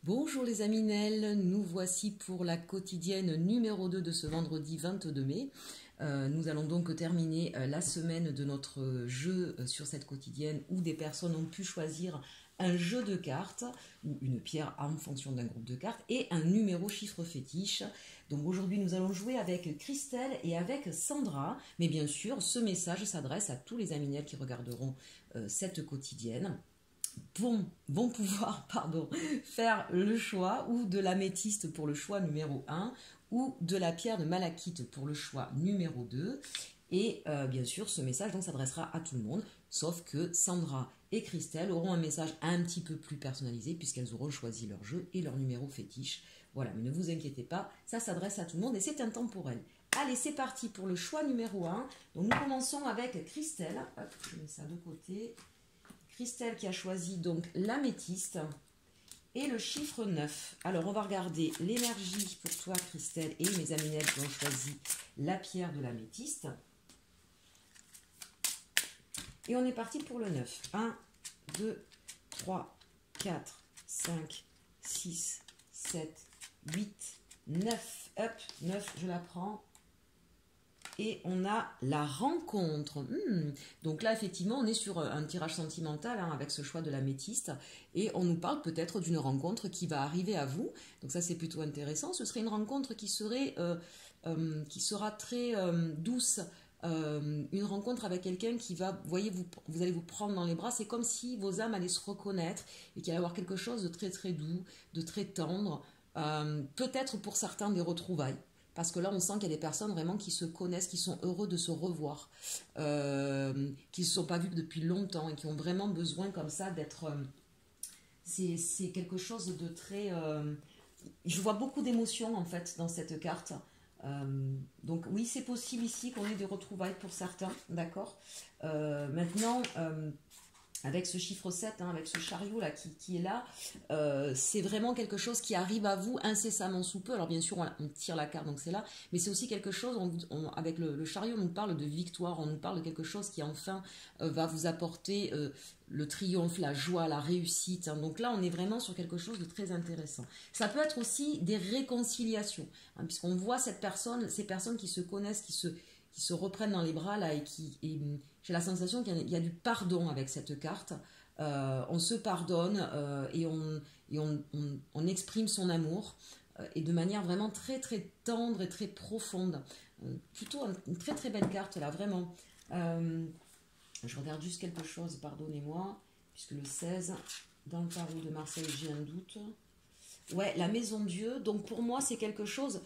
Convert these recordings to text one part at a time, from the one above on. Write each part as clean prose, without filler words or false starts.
Bonjour les Aminelles, nous voici pour la quotidienne numéro 2 de ce vendredi 22 mai. Nous allons donc terminer la semaine de notre jeu sur cette quotidienne où des personnes ont pu choisir un jeu de cartes ou une pierre en fonction d'un groupe de cartes et un numéro chiffre fétiche. Donc aujourd'hui nous allons jouer avec Christelle et avec Sandra, mais bien sûr ce message s'adresse à tous les Aminelles qui regarderont cette quotidienne. Vont pouvoir faire le choix ou de l'améthyste pour le choix numéro 1 ou de la pierre de malachite pour le choix numéro 2. Et bien sûr, ce message donc s'adressera à tout le monde, sauf que Sandra et Christelle auront un message un petit peu plus personnalisé puisqu'elles auront choisi leur jeu et leur numéro fétiche. Voilà, mais ne vous inquiétez pas, ça s'adresse à tout le monde et c'est intemporel. Allez, c'est parti pour le choix numéro 1. Donc nous commençons avec Christelle. Hop, je mets ça de côté. Christelle qui a choisi donc l'améthyste et le chiffre 9. Alors, on va regarder l'énergie pour toi, Christelle, et mes aminelles qui ont choisi la pierre de l'améthyste. Et on est parti pour le 9. 1, 2, 3, 4, 5, 6, 7, 8, 9. Hop, 9, je la prends. Et on a la rencontre. Donc là, effectivement, on est sur un tirage sentimental avec ce choix de l'améthyste. Et on nous parle peut-être d'une rencontre qui va arriver à vous. Donc ça, c'est plutôt intéressant. Ce serait une rencontre qui sera très douce. Une rencontre avec quelqu'un qui va, vous voyez, vous allez vous prendre dans les bras. C'est comme si vos âmes allaient se reconnaître et qu'il allait y avoir quelque chose de très, très doux, de très tendre. Peut-être pour certains des retrouvailles. Parce que là, on sent qu'il y a des personnes vraiment qui se connaissent, qui sont heureux de se revoir, qui ne se sont pas vus depuis longtemps et qui ont vraiment besoin comme ça d'être... c'est quelque chose de très... je vois beaucoup d'émotions en fait dans cette carte. Donc oui, c'est possible ici qu'on ait des retrouvailles pour certains, d'accord. Maintenant... avec ce chiffre 7, avec ce chariot là qui est là, c'est vraiment quelque chose qui arrive à vous incessamment sous peu. Alors bien sûr, on tire la carte, donc c'est là, mais c'est aussi quelque chose, avec le chariot, on nous parle de victoire, on nous parle de quelque chose qui enfin va vous apporter le triomphe, la joie, la réussite. Donc là, on est vraiment sur quelque chose de très intéressant. Ça peut être aussi des réconciliations, puisqu'on voit ces personnes qui se connaissent, qui se reprennent dans les bras là et j'ai la sensation qu'il y a du pardon avec cette carte. On se pardonne et on exprime son amour et de manière vraiment très très tendre et très profonde. Plutôt une très très belle carte là, vraiment. Je regarde juste quelque chose, pardonnez-moi, puisque le 16, dans le tarot de Marseille, j'ai un doute. Ouais, la maison Dieu. Donc pour moi, c'est quelque chose...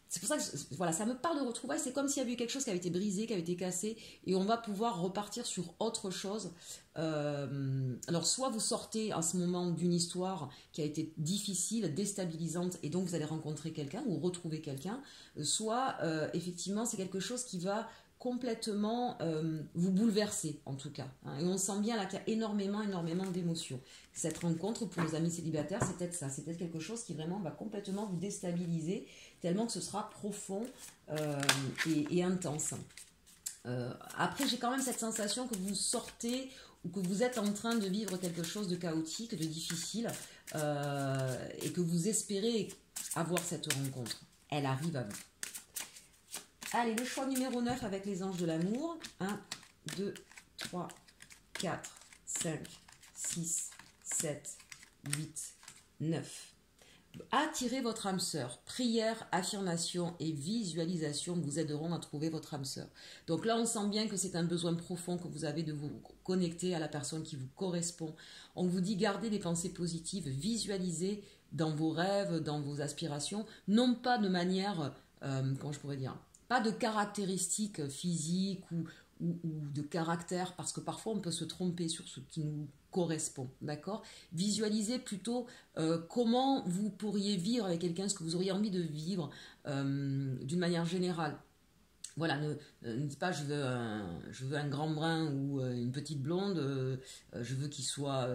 c'est pour ça que voilà, ça me parle de retrouvailles. C'est comme s'il y avait eu quelque chose qui avait été brisé, qui avait été cassé, et on va pouvoir repartir sur autre chose. Alors, soit vous sortez à ce moment d'une histoire qui a été difficile, déstabilisante, et donc vous allez rencontrer quelqu'un ou retrouver quelqu'un, soit effectivement c'est quelque chose qui va complètement vous bouleverser en tout cas. Et on sent bien là qu'il y a énormément d'émotions. Cette rencontre pour les amis célibataires, c'est peut-être ça. C'est peut-être quelque chose qui vraiment va complètement vous déstabiliser, tellement que ce sera profond et intense. Après, j'ai quand même cette sensation que vous sortez ou que vous êtes en train de vivre quelque chose de chaotique, de difficile, et que vous espérez avoir cette rencontre. Elle arrive à vous. Allez, le choix numéro 9 avec les anges de l'amour. 1, 2, 3, 4, 5, 6, 7, 8, 9. Attirez votre âme sœur. Prière, affirmation et visualisation vous aideront à trouver votre âme sœur. Donc là, on sent bien que c'est un besoin profond que vous avez de vous connecter à la personne qui vous correspond. On vous dit gardez des pensées positives, visualisez dans vos rêves, dans vos aspirations, non pas de manière, comment je pourrais dire, pas de caractéristiques physiques ou de caractère, parce que parfois on peut se tromper sur ce qui nous correspond, d'accord. Visualisez plutôt comment vous pourriez vivre avec quelqu'un, ce que vous auriez envie de vivre d'une manière générale. Voilà, ne dites pas je veux un grand brun ou une petite blonde, je veux qu'il soit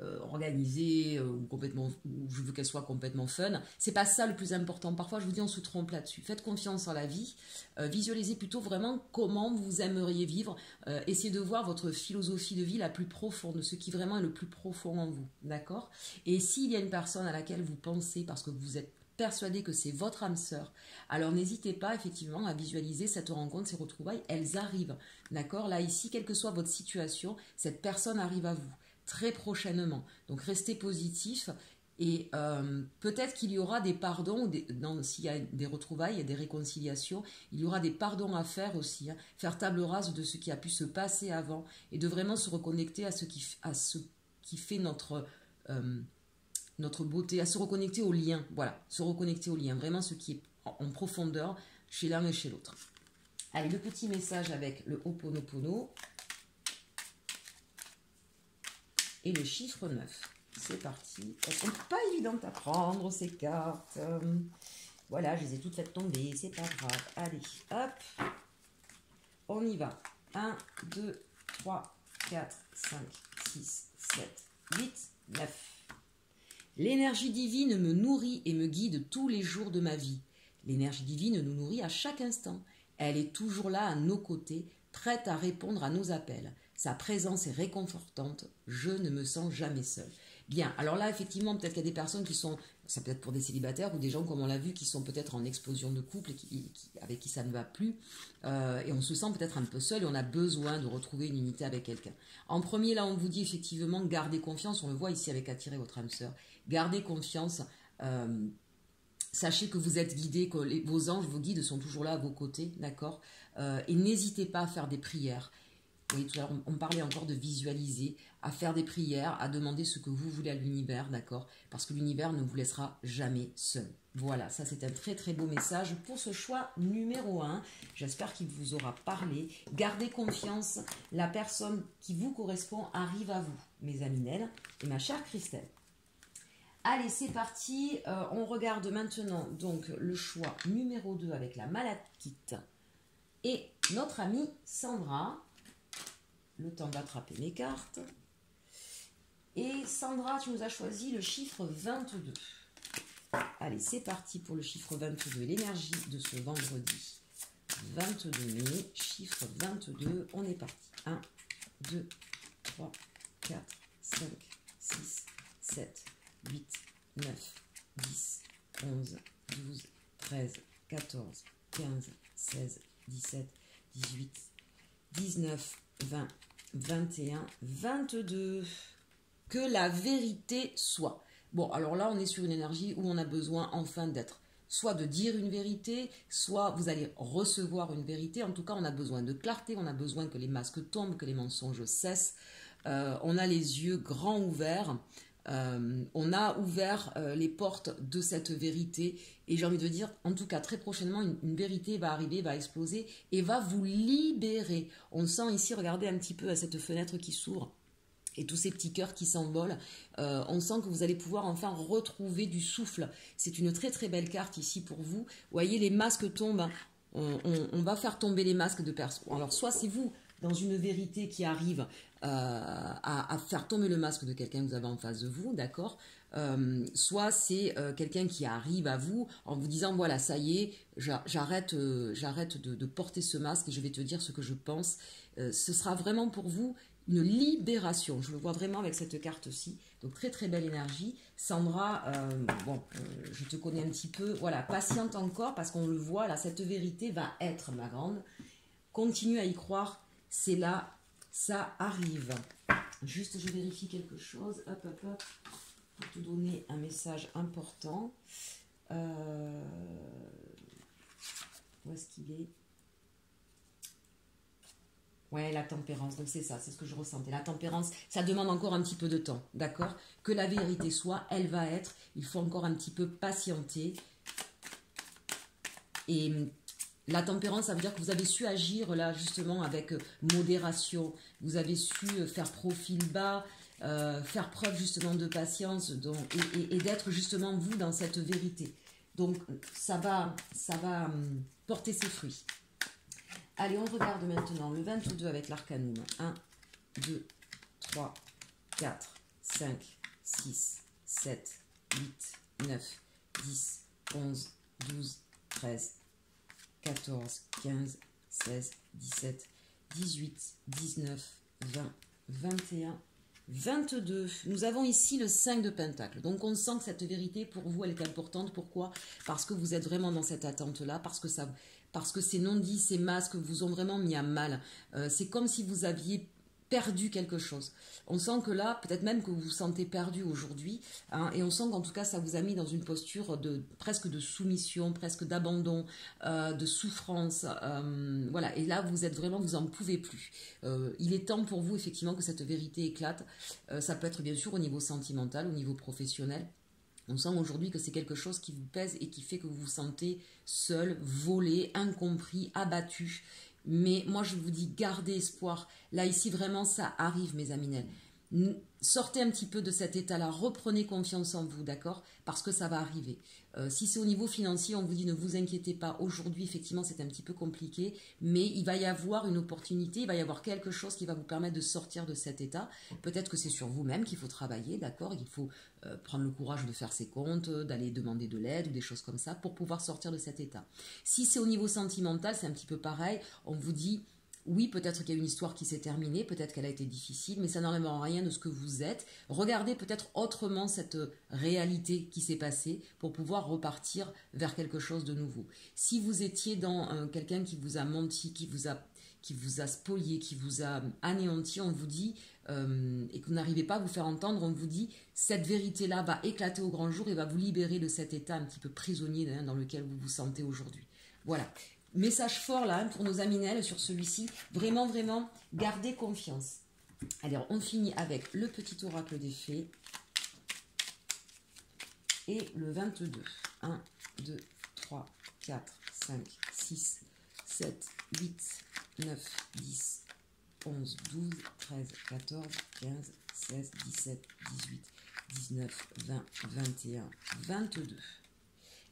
organisée ou complètement, ou je veux qu'elle soit complètement fun. C'est pas ça le plus important. Parfois, je vous dis, on se trompe là-dessus. Faites confiance en la vie. Visualisez plutôt vraiment comment vous aimeriez vivre. Essayez de voir votre philosophie de vie la plus profonde, ce qui vraiment est le plus profond en vous. D'accord? Et s'il y a une personne à laquelle vous pensez, parce que vous êtes persuadé que c'est votre âme sœur, alors n'hésitez pas effectivement à visualiser cette rencontre, ces retrouvailles, elles arrivent. D'accord? Là, ici, quelle que soit votre situation, cette personne arrive à vous très prochainement. Donc restez positif et peut-être qu'il y aura des pardons, s'il y a des retrouvailles et des réconciliations, il y aura des pardons à faire aussi, hein, faire table rase de ce qui a pu se passer avant et de vraiment se reconnecter à ce qui fait notre beauté, à se reconnecter au lien, voilà, se reconnecter au lien, vraiment ce qui est en profondeur chez l'un et chez l'autre. Allez, le petit message avec le Ho'oponopono. Et le chiffre 9. C'est parti. Elles sont pas évidentes à prendre, ces cartes. Voilà, je les ai toutes faites tomber. C'est pas grave. Allez, hop. On y va. 1, 2, 3, 4, 5, 6, 7, 8, 9. L'énergie divine me nourrit et me guide tous les jours de ma vie. L'énergie divine nous nourrit à chaque instant. Elle est toujours là à nos côtés, prête à répondre à nos appels. Sa présence est réconfortante, je ne me sens jamais seule. Bien, alors là, effectivement, peut-être qu'il y a des personnes qui sont, ça peut être pour des célibataires ou des gens, comme on l'a vu, qui sont peut-être en explosion de couple et avec qui ça ne va plus. Et on se sent peut-être un peu seul et on a besoin de retrouver une unité avec quelqu'un. En premier, là, on vous dit effectivement, gardez confiance. On le voit ici avec attirer votre âme sœur. Gardez confiance. Sachez que vous êtes guidés, que vos anges, vos guides sont toujours là à vos côtés, d'accord? Et n'hésitez pas à faire des prières. Oui, tout à l'heure, on parlait encore de visualiser, à faire des prières, à demander ce que vous voulez à l'univers, d'accord? Parce que l'univers ne vous laissera jamais seul. Voilà, ça c'est un très très beau message pour ce choix numéro 1. J'espère qu'il vous aura parlé. Gardez confiance, la personne qui vous correspond arrive à vous, mes amis Nel et ma chère Christelle. Allez, c'est parti. On regarde maintenant donc le choix numéro 2 avec la malachite et notre amie Sandra. Le temps d'attraper mes cartes. Et Sandra, tu nous as choisi le chiffre 22. Allez, c'est parti pour le chiffre 22. L'énergie de ce vendredi 22 mai. Chiffre 22. On est parti. 1, 2, 3, 4, 5, 6, 7, 8, 9, 10, 11, 12, 13, 14, 15, 16, 17, 18, 19, 20, 21, 22. Que la vérité soit. Bon, alors là, on est sur une énergie où on a besoin enfin d'être. Soit de dire une vérité, soit vous allez recevoir une vérité. En tout cas, on a besoin de clarté, on a besoin que les masques tombent, que les mensonges cessent. On a les yeux grands ouverts. On a ouvert les portes de cette vérité et j'ai envie de dire, en tout cas très prochainement, une vérité va arriver, va exploser et va vous libérer. On sent ici, regardez un petit peu à cette fenêtre qui s'ouvre et tous ces petits cœurs qui s'envolent. On sent que vous allez pouvoir enfin retrouver du souffle. C'est une très très belle carte ici pour vous. Vous voyez, les masques tombent. On va faire tomber les masques de personnes. Alors soit c'est vous dans une vérité qui arrive à faire tomber le masque de quelqu'un que vous avez en face de vous, d'accord? Soit c'est quelqu'un qui arrive à vous en vous disant, voilà, ça y est, j'arrête de porter ce masque et je vais te dire ce que je pense. Ce sera vraiment pour vous une libération. Je le vois vraiment avec cette carte-ci. Donc, très, très belle énergie. Sandra, je te connais un petit peu. Voilà, patiente encore parce qu'on le voit, là, cette vérité va être, ma grande. Continue à y croire. C'est là, ça arrive. Juste, je vérifie quelque chose. Hop, hop, hop. Pour te donner un message important. Où est-ce qu'il est? Ouais, la tempérance, donc c'est ça, c'est ce que je ressentais. La tempérance, ça demande encore un petit peu de temps, d'accord? Que la vérité soit, elle va être, il faut encore un petit peu patienter. Et la tempérance, ça veut dire que vous avez su agir là justement avec modération, vous avez su faire profil bas, faire preuve justement de patience et d'être justement vous dans cette vérité. Donc ça va porter ses fruits. Allez, on regarde maintenant le 22 avec l'arcanum. 1, 2, 3, 4, 5, 6, 7, 8, 9, 10, 11, 12, 13, 14, 15, 16, 17, 18, 19, 20, 21, 22. Nous avons ici le 5 de Pentacle. Donc on sent que cette vérité pour vous elle est importante. Pourquoi? Parce que vous êtes vraiment dans cette attente-là, parce que ces non-dits, ces masques vous ont vraiment mis à mal. C'est comme si vous aviez perdu quelque chose. On sent que là, peut-être même que vous vous sentez perdu aujourd'hui, hein, et on sent qu'en tout cas ça vous a mis dans une posture presque de soumission, presque d'abandon, de souffrance, voilà, et là vous êtes vraiment, vous en pouvez plus. Il est temps pour vous effectivement que cette vérité éclate. Ça peut être bien sûr au niveau sentimental, au niveau professionnel. On sent aujourd'hui que c'est quelque chose qui vous pèse et qui fait que vous vous sentez seul, volé, incompris, abattu. Mais moi, je vous dis, gardez espoir. Là, ici, vraiment, ça arrive, mes aminels. Sortez un petit peu de cet état-là. Reprenez confiance en vous, d'accord? Parce que ça va arriver. Si c'est au niveau financier, on vous dit, ne vous inquiétez pas. Aujourd'hui, effectivement, c'est un petit peu compliqué. Mais il va y avoir une opportunité. Il va y avoir quelque chose qui va vous permettre de sortir de cet état. Peut-être que c'est sur vous-même qu'il faut travailler, d'accord? Il faut prendre le courage de faire ses comptes, d'aller demander de l'aide ou des choses comme ça pour pouvoir sortir de cet état. Si c'est au niveau sentimental, c'est un petit peu pareil. On vous dit, oui, peut-être qu'il y a une histoire qui s'est terminée, peut-être qu'elle a été difficile, mais ça n'enlève en rien de ce que vous êtes. Regardez peut-être autrement cette réalité qui s'est passée pour pouvoir repartir vers quelque chose de nouveau. Si vous étiez dans quelqu'un qui vous a menti, qui vous a spolié, qui vous a anéanti, on vous dit, et que vous n'arrivez pas à vous faire entendre, on vous dit, cette vérité-là va éclater au grand jour et va vous libérer de cet état un petit peu prisonnier dans lequel vous vous sentez aujourd'hui. Voilà. Message fort là pour nos aminels sur celui-ci. Vraiment, vraiment, gardez confiance. Allez, on finit avec le petit oracle des fées et le 22. 1, 2, 3, 4, 5, 6, 7, 8, 9, 10, 11, 12, 13, 14, 15, 16, 17, 18, 19, 20, 21, 22.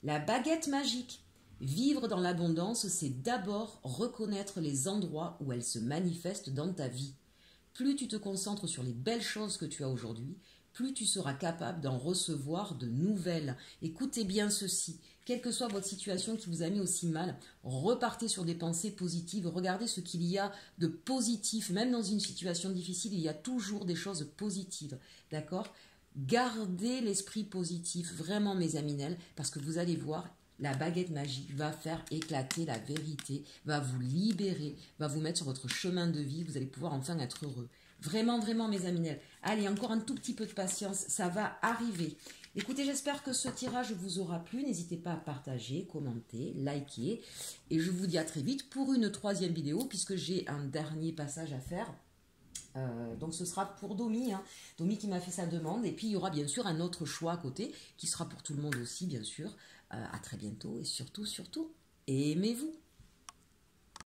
La baguette magique. Vivre dans l'abondance, c'est d'abord reconnaître les endroits où elle se manifeste dans ta vie. Plus tu te concentres sur les belles choses que tu as aujourd'hui, plus tu seras capable d'en recevoir de nouvelles. Écoutez bien ceci. Quelle que soit votre situation qui vous a mis aussi mal, repartez sur des pensées positives. Regardez ce qu'il y a de positif. Même dans une situation difficile, il y a toujours des choses positives. D'accord? Gardez l'esprit positif, vraiment mes aminels, parce que vous allez voir, la baguette magique va faire éclater la vérité, va vous libérer, va vous mettre sur votre chemin de vie, vous allez pouvoir enfin être heureux. Vraiment, vraiment, mes aminels. Allez, encore un tout petit peu de patience, ça va arriver. Écoutez, j'espère que ce tirage vous aura plu. N'hésitez pas à partager, commenter, liker. Et je vous dis à très vite pour une 3e vidéo, puisque j'ai un dernier passage à faire. Donc ce sera pour Domi, hein. Domi qui m'a fait sa demande. Et puis il y aura bien sûr un autre choix à côté, qui sera pour tout le monde aussi, bien sûr. À très bientôt et surtout, surtout, aimez-vous.